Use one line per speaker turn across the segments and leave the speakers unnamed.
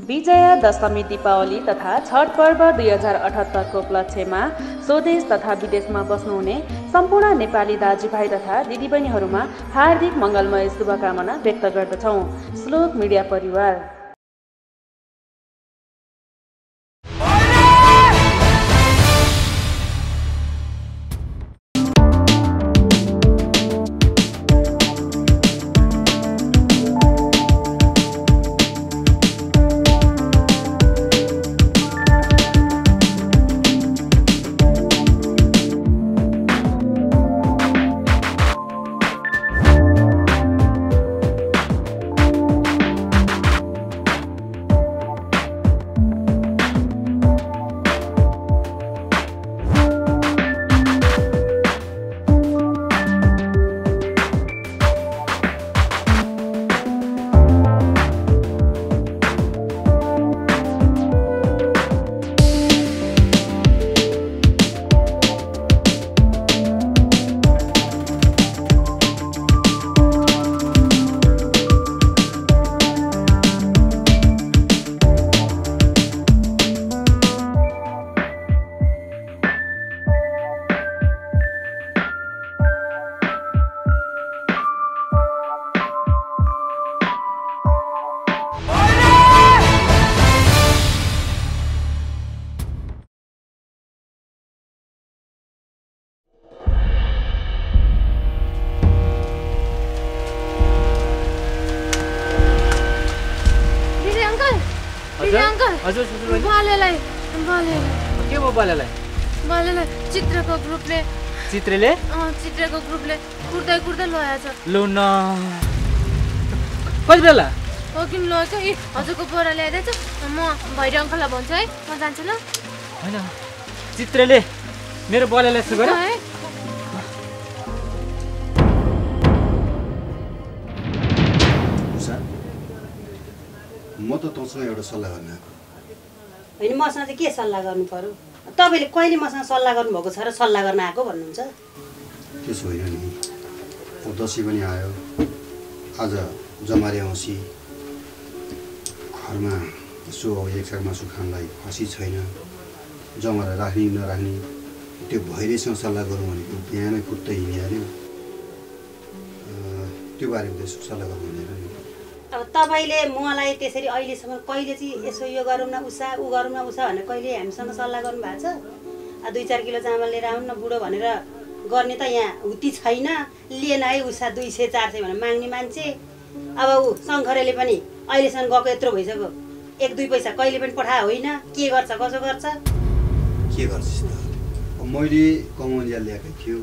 विजया दशमी दीपावली तथा छठ पर्व 2078 को उपलक्ष्यमा स्वदेश तथा विदेशमा बस्नुहुने सम्पूर्ण नेपाली दाजुभाइ तथा दिदीबहिनीहरूमा हार्दिक मङ्गलमय शुभकामना व्यक्त गर्दछौँ। श्लोक मिडिया परिवार।
हजुर ससुर बालेलाई के भयो बालेलाई
चित्रको ग्रुपले चित्रको ग्रुपले कुर्दै लयाछ
लौ न कति बेला
हो किन लयाछ ए हजुरको बोरा ल्याइदैछ म भैरी अङ्कललाई भन्छु है म जान्छु ल
हैन चित्रले मेरो बालेलाई यसो गरे
म त तँसँग एउटा सल्लाह गर्न आएको
होइन। मसँग चाहिँ के सल्लाह गर्नु पर्यो? तपाईँले कहिले मसँग सल्लाह गर्नुभएको छ र सल्लाह गर्न आएको भन्नुहुन्छ?
त्यसो होइन नि, दसैँ पनि आयो, आज जमारे औँसी, घरमा यसो अब एक साग मासु खानलाई खसी छैन, जमारा राख्ने नराख्ने त्यो भैरेसँग सल्लाह गरौँ भनेको बिहानै कुद्दै हिँडिहाल्यो। त्यो बारेमा त यसो सल्लाह गर्नु हुँदैन नि।
अब तपाईँले मलाई त्यसरी अहिलेसम्म कहिले चाहिँ यसो यो गरौँ न उषा ऊ गरौँ न उषा भनेर कहिले हामीसँग सल्लाह गर्नु भएको छ? 2-4 किलो चामल लिएर आउनु न बुढो भनेर गर्ने त यहाँ हुती छैन। लिएन है उषा 200-400 भनेर माग्ने मान्छे। अब ऊ शङ्करले पनि अहिलेसम्म गएको यत्रो भइसक्यो, 1-2 पैसा कहिले पनि पठाए होइन। के गर्छ कसो गर्छ?
के गर्छस् त? मैले कमाउन ल्याएकै थियो,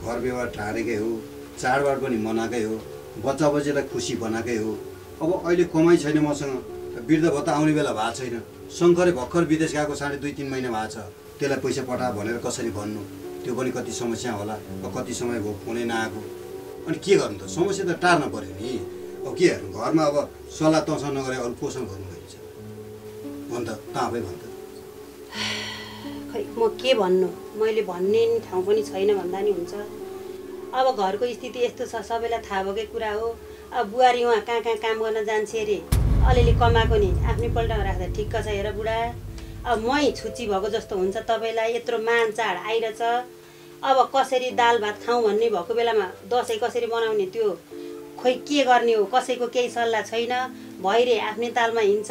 घर व्यवहार टाढेकै हो, चाडबाड पनि मनाएकै हो, बच्चा बच्चीलाई खुसी बनाएकै हो। अब अहिले कमाइ छैन मसँग, वृद्ध भत्ता आउने बेला भएको छैन। शङ्करले भर्खर विदेश गएको 2.5-3 महिना भएको छ, त्यसलाई पैसा पठा भनेर कसरी भन्नु? त्यो पनि कति समस्या होला। अब कति समय भयो फोनै नआएको, अनि के गर्नु त? समस्या त टार्न पर्यो नि। अब के हेर्नु, घरमा अब सल्लाह तँसँग नगरे अरू कोसँग गर्नु भइन्छ? भन् त, त आफै भन् त।
खै म के भन्नु, मैले भन्ने ठाउँ पनि छैन भन्दा नि हुन्छ। अब घरको स्थिति यस्तो छ, सबैलाई थाहा भएकै कुरा हो। अब बुहारी उहाँ कहाँ काम गर्न जान्छ अरे, अलिअलि कमाएको नि आफ्नै पल्टामा राख्दा ठिक्क छ। हेर बुढा, अब मै छुच्ची भएको जस्तो हुन्छ तपाईँलाई। यत्रो मान चाड आइरहेछ, अब कसरी दाल भात खाउँ भन्ने भएको बेलामा दसैँ कसरी बनाउने त्यो खोइ के गर्ने हो? कसैको केही सल्लाह छैन। भैरे आफ्नै तालमा हिँड्छ,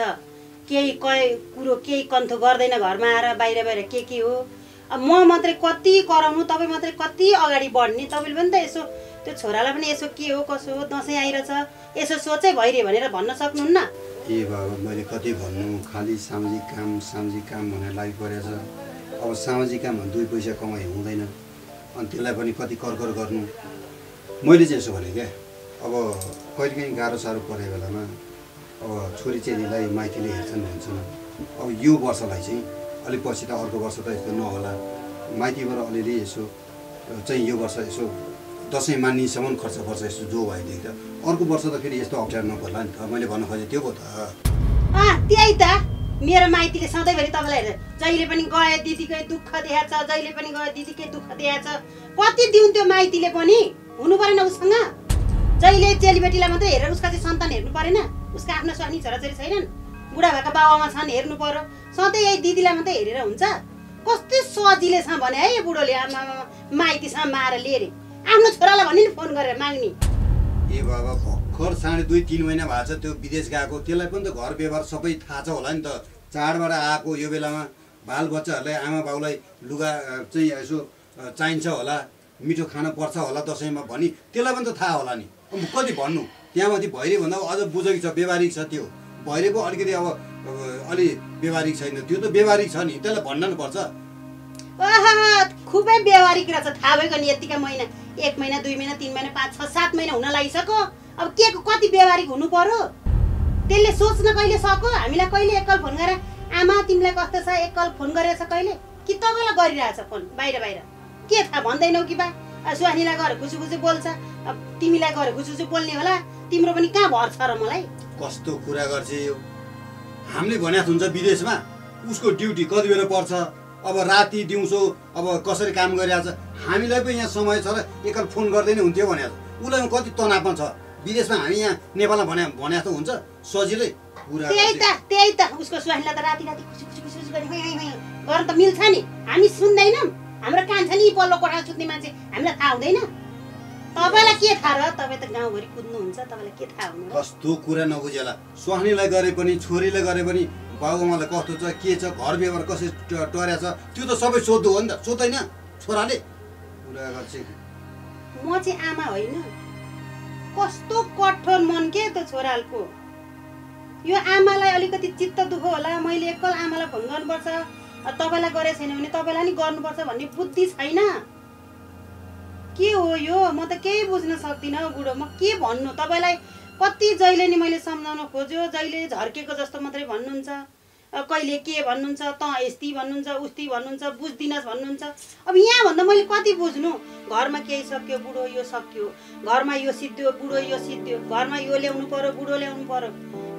केही कुरो केही कन्थो गर्दैन। घरमा आएर बाहिर के हो? अब म मात्रै कति कराउनु, तपाईँ मात्रै कति अगाडि बढ्ने? तपाईँले पनि त यसो त्यो छोरालाई पनि यसो के हो कसो हो, दसैँ आइरहेछ, यसो सोचै भइरहे भनेर भन्न सक्नुहुन्न?
ए बाबा, मैले कति भन्नु, खालि सामाजिक काम भनेर लागि परेछ। अब सामाजिक काम 2 पैसा कमाइ हुँदैन, अनि त्यसलाई पनि कति कर गर्नु। मैले चाहिँ यसो भने क्या, अब कहिलेकाहीँ गाह्रो साह्रो परेको बेलामा अब छोरी चेलीलाई माइतीले हेर्छन् भन्छन्। अब यो वर्षलाई चाहिँ अलिक पछि त अर्को वर्ष त यस्तो नहोला, माइतीबाट अलिअलि यसो चाहिँ यो वर्ष यसो दसैँ मान्नेसम्म खर्च पर्छ यसो जो भएदेखि त अर्को वर्ष त फेरि यस्तो अप्ठ्यारो नपर्ला नि त। मैले भन्न खोजेँ त्यो पो त।
त्यही त मेरो माइतीले सधैँभरि तपाईँलाई हेरेर जहिले पनि गए दिदीकै दुःख देखाएको छ, जहिले पनि गए दिदीकै दुःख देखाएको छ। कति दिउँ त्यो माइतीले पनि? हुनु परेन उसँग? जहिले चेलीबेटीलाई मात्रै हेरेर उसका चाहिँ सन्तान हेर्नु परेन? उसका आफ्ना स्वास्नी छोराछोरी छैनन्? बुढा भएका बाबामा छन् हेर्नु पर्यो सधैँ यही दिदीलाई मात्रै हेरेर हुन्छ कस्तो सजिलै छ भने है यो बुढोले आमा माइतीसँग मारेर लिएर आफ्नो छोरालाई भन्ने नि फोन गरेर माग्ने
ए बाबा भर्खर 2.5-3 महिना भएको छ त्यो विदेश गएको त्यसलाई पनि त घर व्यवहार सबै थाहा छ होला नि त चाडबाट आएको यो बेलामा बालबच्चाहरूलाई आमा बाउलाई लुगा चाहिँ यसो चाहिन्छ होला मिठो खान पर्छ होला दसैँमा भनी त्यसलाई पनि त थाहा होला नि अब कति भन्नु त्यहाँमाथि भैरी भन्दा अझ बुझेको छ व्यवहारिक छ त्यो भैरी पो अलिकति अब अलि व्यवहारिक छैन त्यो त व्यवहारिक छ नि त्यसलाई भन्न नि पर्छ
खुबै व्यवहारिक रहेछ थाहा भएको नि यतिका महिना 1 महिना 2 महिना 3 महिना 5 6 7 महिना हुन लागिसक्यो अब के को कति व्यवहारिक हुनु पर्यो त्यसले सोच्न कहिले सक्यो हामीलाई कहिले एकल फोन गरेर आमा तिमीलाई कस्तो छ एकल फोन गरेछ कहिले कि तपाईँलाई गरिरहेछ फोन बाहिर बाहिर के थाहा भन्दैनौ कि बा सुहानीलाई गएर खुसी खुसी बोल्छ अब तिमीलाई गएर खुसी खुसी बोल्ने होला तिम्रो पनि कहाँ भर छ र मलाई
कस्तो कुरा गर्छ यो हामीले भनेको हुन्छ विदेशमा उसको ड्युटी कति बेला पर्छ अब राति दिउँसो अब कसरी काम गरिरहेछ हामीलाई पनि यहाँ समय छ र एकल फोन गर्दैन हुन्थ्यो भनेको उसलाई कति तनावमा छ विदेशमा हामी यहाँ नेपालमा भने जस्तो हुन्छ सजिलै कुरा
त्यही त उसको सुहानीलाई त राति राति खुसी खुसी खुसी गर्न त मिल्छ नि हामी सुन्दैनौँ हाम्रो कान छ नि पल्लो कोठामा सुत्ने मान्छे हामीलाई थाहा हुँदैन तपाईँलाई के थाहा र तपाईँ त गाउँभरि कुद्नुहुन्छ तपाईँलाई के थाहा हुनु
कस्तो कुरा नबुझेला सुहानीलाई गरे पनि छोरीलाई गरे पनि बाबुआमालाई कस्तो छ के छ घर व्यवहार कसरी टर्या छ त्यो त सबै सोध्नु हो नि त सोध्दैन छोराले कुरा गर्छ
म चाहिँ आमा होइन कस्तो कठोर मन के त छोराको यो आमालाई अलिकति चित्त दुःख होला मैले एकल आमालाई फोन गर्नुपर्छ तपाईँलाई गरे छैन भने तपाईँलाई नि गर्नुपर्छ भन्ने बुद्धि छैन के हो यो म त केही बुझ्न सक्दिनँ बुढो म के भन्नु तपाईँलाई कति जहिले नि मैले सम्झाउन खोज्यो जहिले झर्केको जस्तो मात्रै भन्नुहुन्छ कहिले के भन्नुहुन्छ त यस्ती भन्नुहुन्छ उस्ती भन्नुहुन्छ बुझ्दिनस् भन्नुहुन्छ अब यहाँ भन्दा मैले कति बुझ्नु घरमा केही सक्यो बुढो यो सक्यो घरमा यो सिद्धियो बुढो यो सिद्धियो घरमा यो ल्याउनु पर्यो बुढो ल्याउनु पर्यो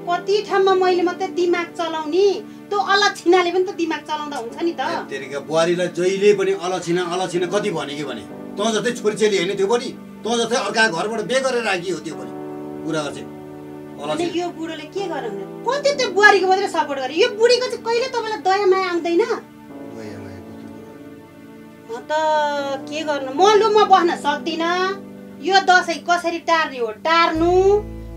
कति ठाउँमा मैले मात्रै दिमाग चलाउने त्यो अलक्षिणाले पनि त दिमाग चलाउँदा हुन्छ नि त
तेरिका बुहारीलाई जहिले पनि अलक्षिणा कति भनेको भने तँ जस्तै छोरीचेली होइन त्यो पनि तँ जस्तै अर्का घरबाट बे गरेर राखियो त्यो पनि कुरा गर्छ
अनि यो बुढोले के गर्नु कति त्यो बुहारीको मात्रै सपोर्ट गरे यो बुढीको चाहिँ कहिले तपाईँलाई दया माया आउँदैन म त के गर्नु म बस्न सक्दिनँ यो दसैँ कसरी टार्ने हो टार्नु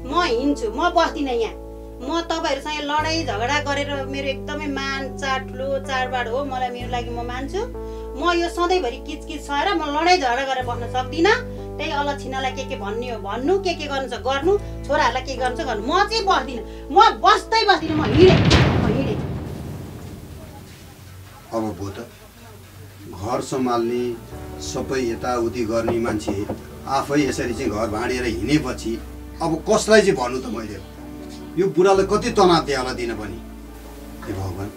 म हिँड्छु म बस्दिनँ यहाँ म तपाईँहरूसँग लडाइँ झगडा गरेर मेरो एकदमै मान ठुलो चाडबाड हो मलाई मेरो लागि म मान्छु म यो सधैँभरि किचकिच सहेर म लडाइँ झगडा गरेर बस्न सक्दिनँ त्यही अलक्षिणालाई के भन्ने हो भन्नु के गर्नु छ गर्नु छोराहरूलाई के गर्नु छ गर्नु म चाहिँ बस्दिनँ म बस्दै बस्दिनँ म हिँडेँ
अब भो त घर सम्हाल्ने सबै यताउति गर्ने मान्छे आफै यसरी चाहिँ घर भाँडेर हिँडेपछि अब कसलाई चाहिँ भन्नु त मैले यो बुढालाई कति तनाव दिए होला दिन पनि हे भगवान्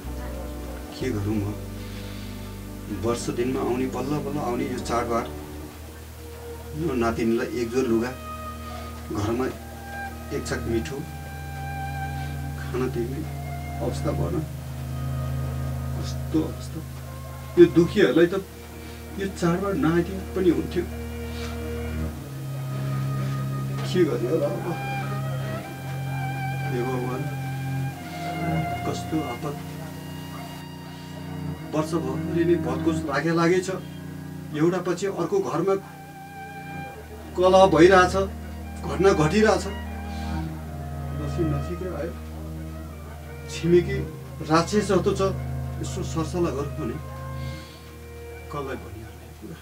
के गरौँ म वर्ष दिनमा आउने बल्ल बल्ल आउने यो चाडबाड यो नातिनीलाई एक जोर लुगा घरमा एक छक मिठो खाना दिने अवस्था भन कस्तो अवस्था यो दुखीहरूलाई त यो चाडबाड नआइदिए पनि हुन्थ्यो के गर्ने होला अब हे भगवान् कस्तो आपत वर्षभरि नै भत्कोस लागेछ एउटा पछि अर्को घरमा कलह भइरहेछ घटना घटिरहेछ नजिकै आयो छिमेकी राक्षस जस्तो छ यसो सरसल्लाह गर्नु भने कसलाई भनिहाल्ने कुरा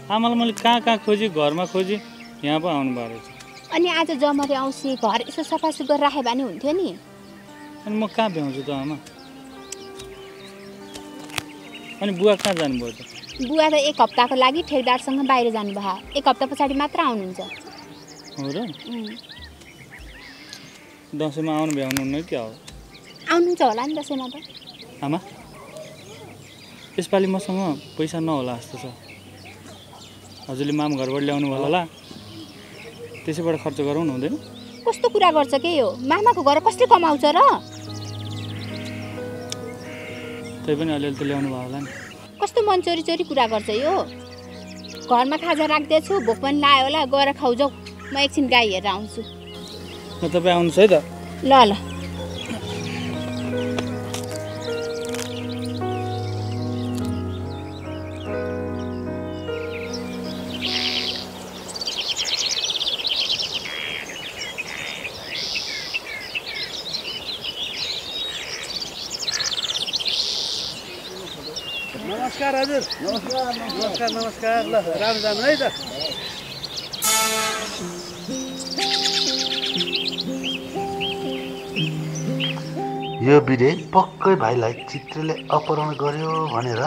आमालाई मैले कहाँ खोजेँ घरमा खोजेँ यहाँ पो आउनु भएको छ
अनि आज जमरे आउँछ घर यसो सफासुफ गरेर राखे भने हुन्थ्यो नि
अनि म कहाँ भ्याउँछु त आमा अनि बुवा कहाँ जानुभयो त
बुवा त 1 हप्ताको लागि ठेकदारसँग बाहिर जानुभयो 1 हप्ता पछाडि मात्र आउनुहुन्छ
हो र दसैँमा आउनु भ्याउनुहुन्न क्या हो
आउनुहुन्छ होला नि दसैँमा त
आमा
यसपालि मसँग पैसा नहोला जस्तो छ। हजुरले माम घरबाट ल्याउनु भयो होला, त्यसैबाट खर्च गरौँ न हुँदैन?
कस्तो कुरा गर्छ के यो? मामाको घर कसले कमाउँछ र?
त्यही पनि अलिअलि त ल्याउनु भयो होला नि।
कस्तो मन चोरी चोरी कुरा गर्छ यो? घरमा खाजा राख्दैछु, भोक पनि लाग्यो होला, गएर खाऊ जाऊ। म एकछिन गाई हेरेर आउँछु।
ल तपाईँ आउनुहोस् है त।
ल ल।
नमस्कार हजुर। नमस्कार नमस्कार। ल राम्रो जानु है त।
यो बिरे पक्कै भाइलाई चित्रेले अपहरण गर्यो भनेर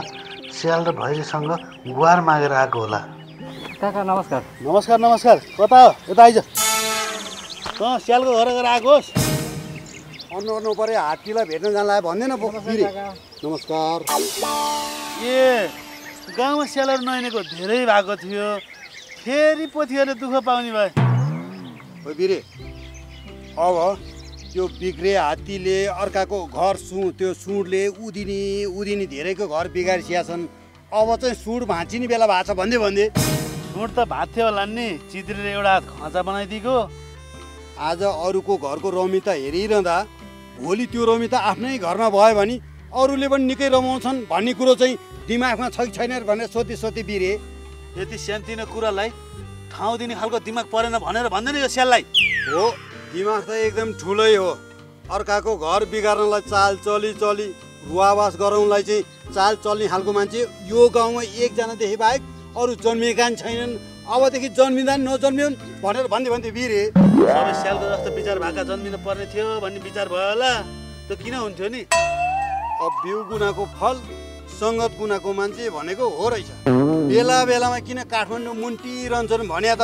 स्याल र भैरीसँग गुहार मागेर आएको होला।
काका नमस्कार।
नमस्कार नमस्कार। कता हो? यता आइज। स्यालको घर गएर आएको होस्।
अन्नु पऱ्यो, हात्तीलाई भेट्न जानलाई भन्दैन पो। नमस्कार।
ए गाउँमा स्यालहरू नहिनेको धेरै भएको थियो, फेरि पोथिएर दुःख पाउने भए।
हो बिरे, अब त्यो बिग्रे हात्तीले अर्काको घर त्यो सुँडले उदिनी धेरैको घर बिगारिसिया छन्। अब चाहिँ सुँड भाँचिने बेला भएको छ भन्दै
सुँड त भाँच्थ्यो होला नि, चित्रेर एउटा खाँचा बनाइदिएको।
आज अरूको घरको रमिता हेरिरहँदा भोलि त्यो रमिता आफ्नै घरमा भयो भने अरूले पनि निकै रमाउँछन् भन्ने कुरो चाहिँ दिमागमा छ कि छैन भनेर सोधी बिरे।
यति सानोतिनो कुरालाई ठाउँ दिने खालको दिमाग परेन भनेर भन्दैन यो स्याललाई।
हो, दिमाग त एकदम ठुलै हो। अर्काको घर बिगार्नलाई चाल चली रुवावास गराउनलाई चाहिँ चाल चल्ने खालको मान्छे यो गाउँमा एकजनादेखि बाहेक अरू जन्मिएका छैनन्। अबदेखि जन्मिँदा नजन्मिउन् भनेर भन्दै बिरे।
सबै स्यालको जस्तो विचार भएका जन्मिनु पर्ने थियो भन्ने विचार भयो होला। त्यो किन हुन्थ्यो नि?
अब बिउ गुनाको फल सङ्गत गुनाको मान्छे भनेको हो रहेछ। बेलामा किन काठमाडौँ मुन्टिरहन्छन् भने त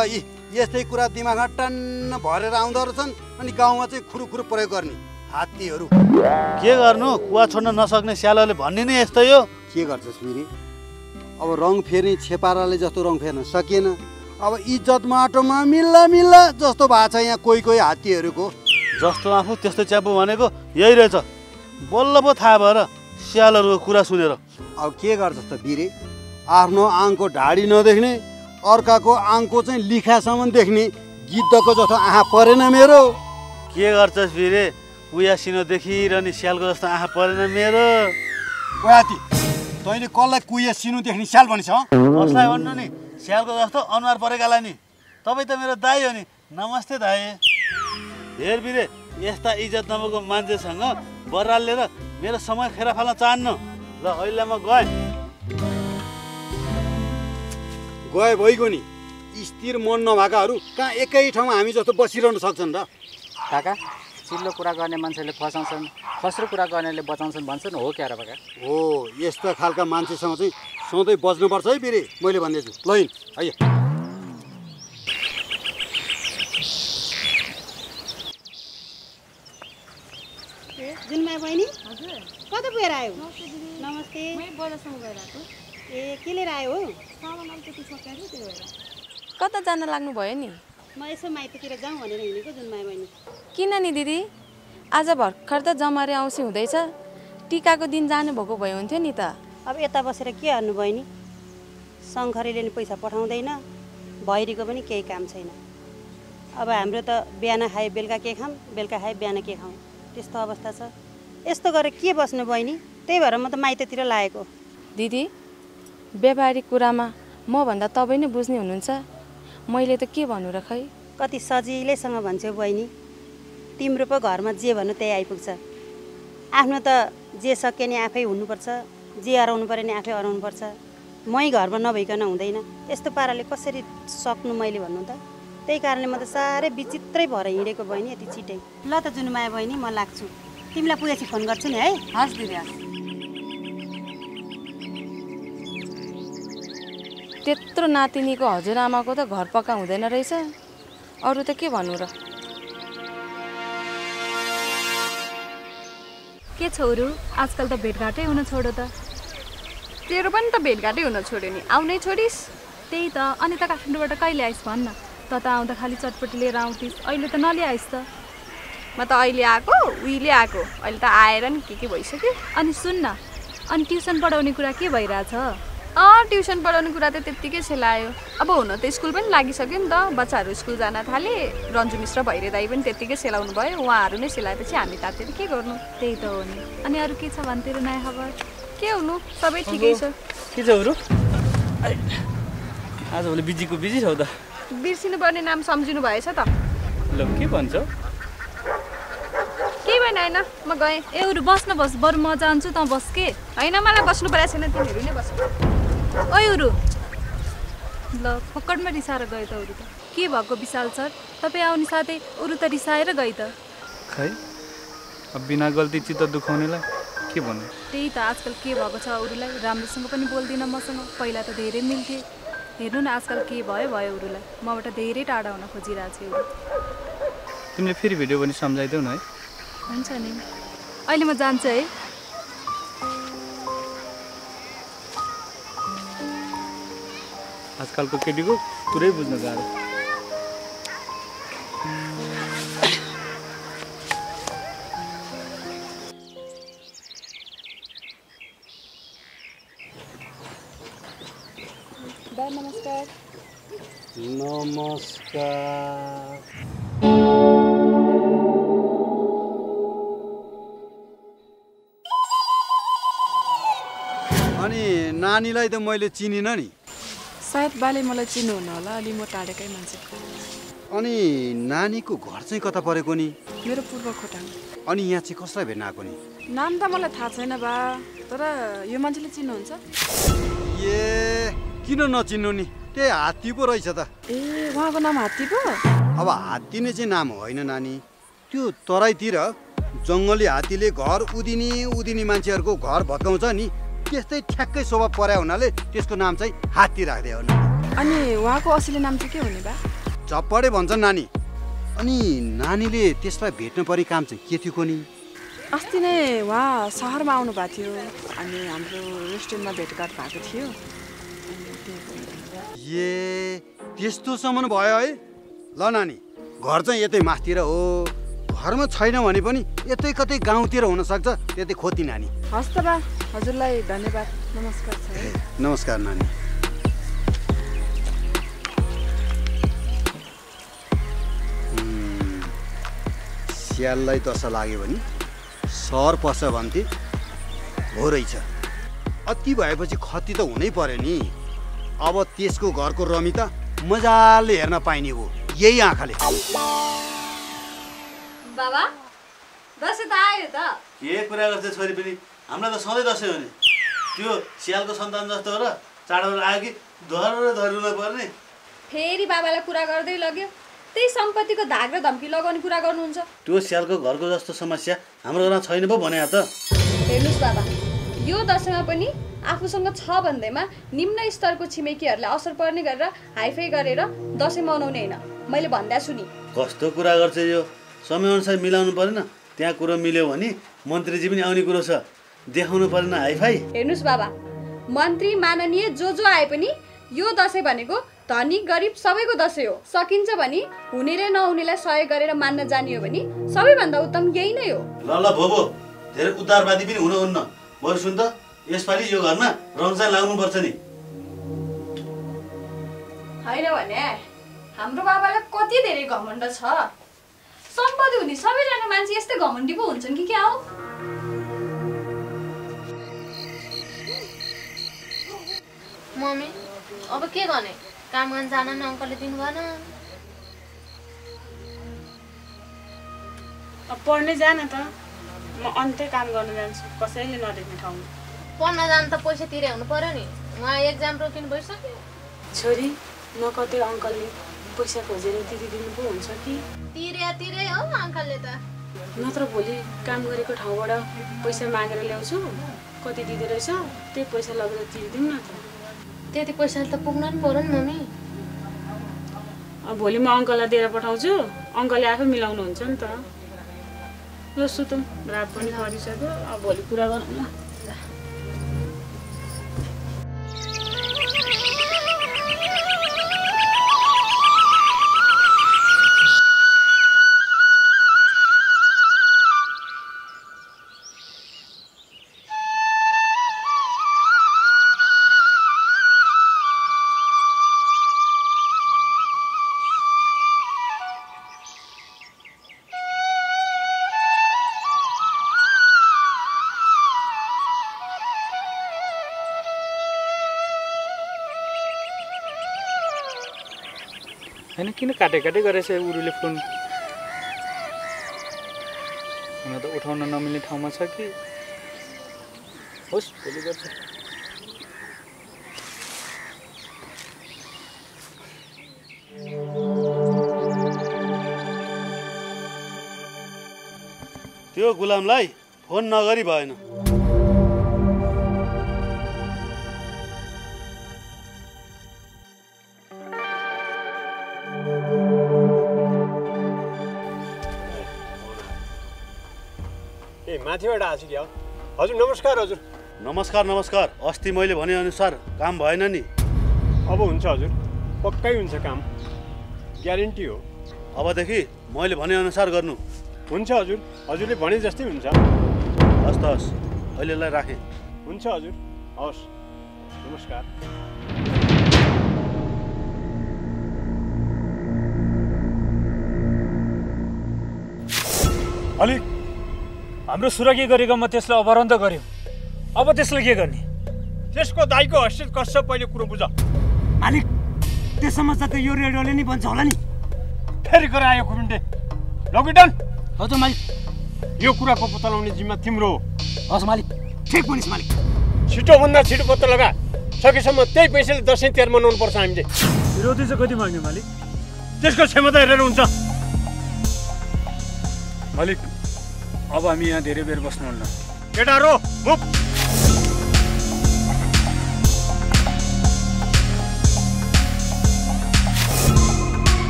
यस्तै कुरा दिमागमा टन्न भरेर आउँदो रहेछन्। अनि गाउँमा चाहिँ खुरुखुरु प्रयोग गर्ने हात्तीहरू।
के गर्नु, कुवा छोड्न नसक्ने स्यालहरूले भन्ने नै यस्तै हो।
के गर्छस् बिरे? अब रङ फेर्ने छेपाराले जस्तो रङ फेर्न सकिएन। अब इज्जत माटोमा मिल्ला जस्तो भएको छ यहाँ कोही हात्तीहरूको।
जस्तो आफू त्यस्तो च्यापु भनेको यही रहेछ। बल्ल पो थाहा भएर स्यालहरूको कुरा सुनेर।
अब के गर्छस् त बिरे? आफ्नो आङको ढाडी नदेख्ने, अर्काको आङको चाहिँ लिखासम्म देख्ने गिद्धको जस्तो आँखा परेन मेरो।
के गर्छस् बिरे? उया सिनो देखिरहने स्यालको जस्तो आँखा परेन मेरो।
हात्ती, तैँले कसलाई कुया सिनो देख्ने स्याल भनिस्?
कसलाई भन्नु नि, स्यालको जस्तो अनुहार परेकालाई नि। तपाईँ त मेरो दाइ हो नि। नमस्ते दाइ। हेर बिरे, यस्ता इज्जत नभएको मान्छेसँग बरालेर मेरो समय खेर फाल्न चाहन्न। ल अहिले म
गए भइगयो नि। स्थिर मन नभएकाहरू कहाँ एकै ठाउँमा हामी जस्तो बसिरहन सक्छन् र?
काका, चिल्लो कुरा गर्ने मान्छेले फसाउँछन्, खस्रो कुरा गर्नेले बचाउँछन् भन्छन्, हो क्या र काका?
हो, यस्ता खालका मान्छेसँग चाहिँ सधैँ बच्नुपर्छ है बिरे। मैले भन्दैछु ल है।
जुनमाया बहिनी, हजुर कता पुगेर आयो? नमस्ते।
मै बजारसम्म गएर आएको।
ए, के लिएर आयो हो?
सामान अलिकति सकियो नि, त्यही भएर। कता जान लाग्नु भयो नि?
म यसो माइततिर जाउँ भनेर हिँडेको जुनमाया बहिनी।
किन नि दिदी, आज भर्खर त जमारे औँसी हुँदैछ। टिकाको दिन जानुभएको भए हुन्थ्यो नि त।
अब यता बसेर के गर्नु बहिनी? शङ्खरीले नि पैसा पठाउँदैन, भैरीको पनि केही काम छैन। अब हाम्रो त बिहान खाए बेलुका के खाऊँ, बेलुका खाए बिहान के खाऊँ, त्यस्तो अवस्था छ। यस्तो गरेर के बस्नु बहिनी? त्यही भएर म त माइततिर लागेको।
दिदी, व्यावहारिक कुरामा मभन्दा तपाईँ नै बुझ्ने हुनुहुन्छ। मैले त के भन्नु र खै।
कति सजिलैसँग भन्छौ बहिनी, तिम्रो पो घरमा जे भन्नु त्यही आइपुग्छ। आफ्नो त जे सके नि आफै हुनुपर्छ, जे हराउनु पऱ्यो नि आफै हराउनुपर्छ। मै घरमा नभइकन हुँदैन। यस्तो पाराले कसरी सक्नु मैले भन्नु त? त्यही कारणले म त साह्रै विचित्रै भएर हिँडेको बहिनी यति छिटै। ल त जुनमाया बहिनी, म लाग्छु। तिमीलाई पुगेपछि फोन गर्छु नि है।
हस् दिदी, हस्। त्यत्रो नातिनीको हजुरआमाको त घर पक्का हुँदैन रहेछ। अरू त के भन्नु र?
के छोरू, आजकल त भेटघाटै हुन छोडो त। तेरो पनि त भेटघाटै हुन छोड्यो नि आउनै छोडिस्
त्यही त अनि त काठमाडौँबाट कहिले आइस् भन्न त आउँदा खाली चटपटी लिएर आउँथिस् अहिले त नल्याइस् त
म त अहिले आएको उहिले आएको अहिले त आएर नि के भइसक्यो
अनि सुन् न अनि ट्युसन पढाउने कुरा के भइरहेछ
ट्युसन पढाउने कुरा त त्यत्तिकै सेलायो अब हुन त स्कुल पनि लागिसक्यो नि त बच्चाहरू स्कुल जान थाले रन्जु मिश्र भैरे दाई पनि त्यत्तिकै सेलाउनु भयो उहाँहरू नै सेलाएपछि हामी तातेर के गर्नु
त्यही त हो नि अनि अरू के छ भने तेरो नयाँ खबर
के हुनु सबै ठिकै छ
के छ अरू आजभोलि बिजीको बिजी छौ त
बिर्सिनु पर्ने नाम सम्झिनु भएछ त
ल के भन्छौ
केही भएन होइन म गएँ
एउटा बस्न बस बरु म जान्छु त बस के
होइन मलाई बस्नु परेको छैन तिमीहरू नै बस
ओइ उरु ल फक्कडमा रिसाएर गयो त उरु त के भएको विशाल सर तपाईँ आउने साथै उरु त रिसाएर गई त
खै अब बिना गल्ती चित्त दुखाउनेलाई के भन्नु
त्यही त आजकल के भएको छ उरुलाई राम्रोसँग पनि बोल्दिन मसँग पहिला त धेरै मिल्थे हेर्नु न आजकल के भयो उरुलाई मबाट धेरै टाढा हुन खोजिरहेको छ उरु
तिमीले फेरि भिडियो पनि सम्झाइदेऊ न है
हुन्छ नि अहिले म जान्छु है
आजकलको केटीको पुरै बुझ्न गाह्रो
नमस्कार
अनि नानीलाई त मैले चिनिन नि
सायद बाले मलाई चिन्नुहुन्न होला अलि म टाढेकै मान्छे
अनि नानीको घर चाहिँ कता परेको नि
मेरो पूर्व खोटाङ
अनि यहाँ चाहिँ कसलाई भेट्न आएको नि
नाम त मलाई थाहा छैन बा तर यो मान्छेले चिन्नुहुन्छ
ए किन नचिन्नु नि त्यही हात्ती पो रहेछ त
ए उहाँको नाम हात्ती पो
अब हात्ती नै चाहिँ नाम होइन नानी त्यो तराईतिर जङ्गली हात्तीले घर उदिनी मान्छेहरूको घर भत्काउँछ नि त्यस्तै ठ्याक्कै स्वभाव पर्या हुनाले त्यसको नाम चाहिँ हात्ती राख्दै हो
अनि उहाँको असली नाम चाहिँ के हुने बा
चप्पडे भन्छन् नानी अनि नानीले त्यसलाई भेट्नु पर्ने काम चाहिँ के थियो नि
अस्ति नै उहाँ सहरमा आउनु भएको थियो अनि हाम्रो रेस्टुरेन्टमा भेटघाट भएको थियो
ए त्यस्तोसम्म भयो है ल नानी घर चाहिँ यतै मासतिर हो घरमा छैन भने पनि यतै कतै गाउँतिर हुनसक्छ त्यतै खोती नानी
हस् त बा हजुरलाई धन्यवाद नमस्कार छ
नमस्कार नानी स्याललाई दशा लाग्यो भने सहर पस्छ भन्थे हो रहेछ अति भएपछि खती त हुनै पर्यो नि अब त्यसको घरको रमी त मजाले हेर्न पाइने हो यही आँखाले
बाबा दसैँ त आयो त
के कुरा गर्छ छोरी पनि हामीलाई त सधैँ दसैँ हो नि त्यो स्यालको सन्तान जस्तो हो र चाडबाड आयो कि धरुन पर्ने
फेरि बाबालाई कुरा गर्दै लग्यो त्यही सम्पत्तिको धाग र धम्की लगाउने कुरा गर्नुहुन्छ
त्यो स्यालको घरको जस्तो समस्या हाम्रो घरमा छैन पो भने त
हेर्नुहोस् बाबा यो दसैँमा पनि आफूसँग छ भन्दैमा निम्न स्तरको छिमेकीहरूलाई असर पर्ने गरेर हाइफाई गरेर दसैँ मनाउने होइन मैले भन्दा छु नि
कस्तो कुरा गर्छ यो समयअनुसार मिलाउनु परेन त्यहाँ कुरो मिल्यो भने मन्त्रीजी पनि आउने कुरो छ देखाउनु परेन हाइफाई
हेर्नुहोस् बाबा मन्त्री माननीय जो आए पनि यो दसैँ भनेको धनी गरिब सबैको दसैँ हो सकिन्छ भने हुनेले नहुनेलाई सहयोग गरेर मान्न जानियो भने सबैभन्दा उत्तम यही नै हो
ल भोबो धेरै उदारवादी पनि हुनुहुन्न बरु सुन त यसपालि यो घरमा रमजान लाग्नुपर्छ नि
होइन भने हाम्रो बाबालाई कति धेरै घमण्ड छ सम्पत्ति हुने सबैजना मान्छे यस्तै घमण्डी पो हुन्छन् कि क्या हो
मम्मी अब के गर्ने काम गर्न जान नि अङ्कलले दिनु भएन
अब पढ्ने जान त म अन्त्य काम गर्न जान्छु कसैले नदेख्ने ठाउँमा
पढ्न जानु त पैसा तिरे हुनु पर्यो नि उहाँ एक्जाम रोकिनु भइसक्यो
छोरी न कतै अङ्कलले पैसा खोजेर तिरिदिनु पो हुन्छ कि
तिरे हो अङ्कलले त
नत्र भोलि काम गरेको ठाउँबाट पैसा मागेर ल्याउँछु कति दिँदो रहेछ त्यही पैसा लगेर तिरिदिउँ न त
त्यति पैसाले त पुग्न नि पर्यो नि मम्मी
अब भोलि म अङ्कललाई दिएर पठाउँछु अङ्कलले आफै मिलाउनुहुन्छ नि त ल सुतौँ रात पनि परिसक्यो अब भोलि कुरा गरौँ ल
होइन किन काटे गरेछ उरुले फोन हुन त उठाउन नमिल्ने ठाउँमा छ कि होस् भोलि गर्छ
त्यो गुलामलाई फोन नगरी भएन
माथिबाट आछु क्या हजुर नमस्कार हजुर
नमस्कार अस्ति मैले भनेअनुसार काम भएन नि
अब हुन्छ हजुर पक्कै हुन्छ काम ग्यारेन्टी हो
अबदेखि मैले भनेअनुसार गर्नु
हुन्छ हजुर हजुरले भने जस्तै हुन्छ
हस् त हस् अहिलेलाई राखेँ
हुन्छ हजुर हवस् नमस्कार
अलिक हाम्रो सुरक्षा गरेकोमा त्यसलाई अवरुद्ध गर्यो अब त्यसले के गर्ने
त्यसको दाइको हैसियत कस पहिले कुरो बुझ
मालिक त्यो समस्या त यो रेडियोले नि भन्छ होला नि
फेरि गरायो कुरुन्टे लगिडन
हजुर मालिक
यो कुराको पत्ता लगाउने जिम्मा तिम्रो हो
हस् मालिक ठिक भनिस् मालिक
छिटोभन्दा छिटो पत्ता लगा सकेसम्म त्यही पैसाले दसैँ तिहार मनाउनु पर्छ हामीले
विरोधी चाहिँ कति माग्ने मालिक
त्यसको क्षमता हेरेर हुन्छ
मालिक अब हामी यहाँ धेरै बेर बस्नुहुन्न
केटाहरू मुभ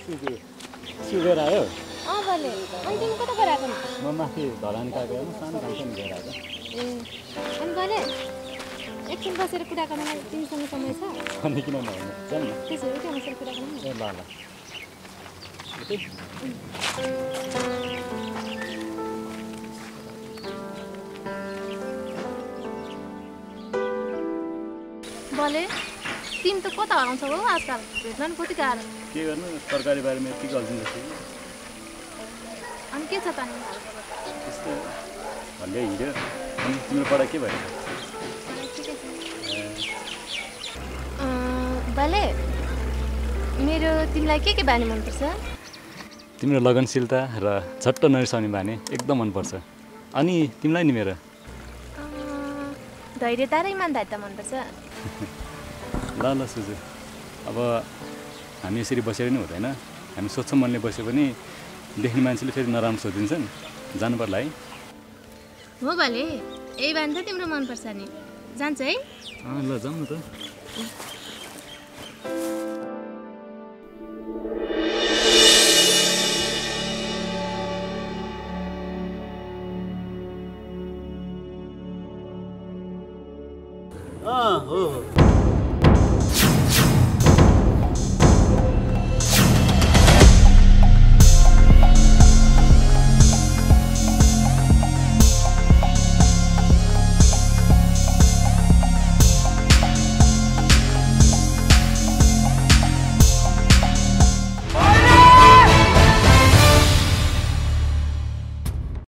सुगर आयो
भने अनि तिमी कता गइरहेको
म माथि धरान गएको सानो काम पनि गएर आएको
ए अनि गरे एकछिन बसेर कुरा गर्न लागि तिमीसँग समय छ
अनि किन नहुने जाउँ न
त्यसो हो त्यहाँ बसेर कुरा गर्नु
ए ल
भले तिमी त कता हराउँछौ हो आजकल भेट्न नि कति गाह्रो
के गर्नु सरकारी बारेमा यति गल्छिन्छ
अनि के छ त नि
त्यस्तो भन्दै हिँड्यो अनि तिम्रो पढाइ के भयो
भले मेरो तिमीलाई के बानी मनपर्छ
तिम्रो लगनशीलता र झट्ट नरिसाउने बानी एकदम मनपर्छ अनि तिमीलाई नि मेरो
धैर्यता र इमान्दारिता मनपर्छ
ल ल सुजु अब हामी यसरी बसेर नि हुँदैन हामी सोध्छौँ मनले बस्यो भने देख्ने मान्छेले फेरि नराम्रो सोधिदिन्छन् जानु पर्ला है
हो भले यही बानी त तिम्रो मनपर्छ नि जान्छ है
ल जाउँ न त
हो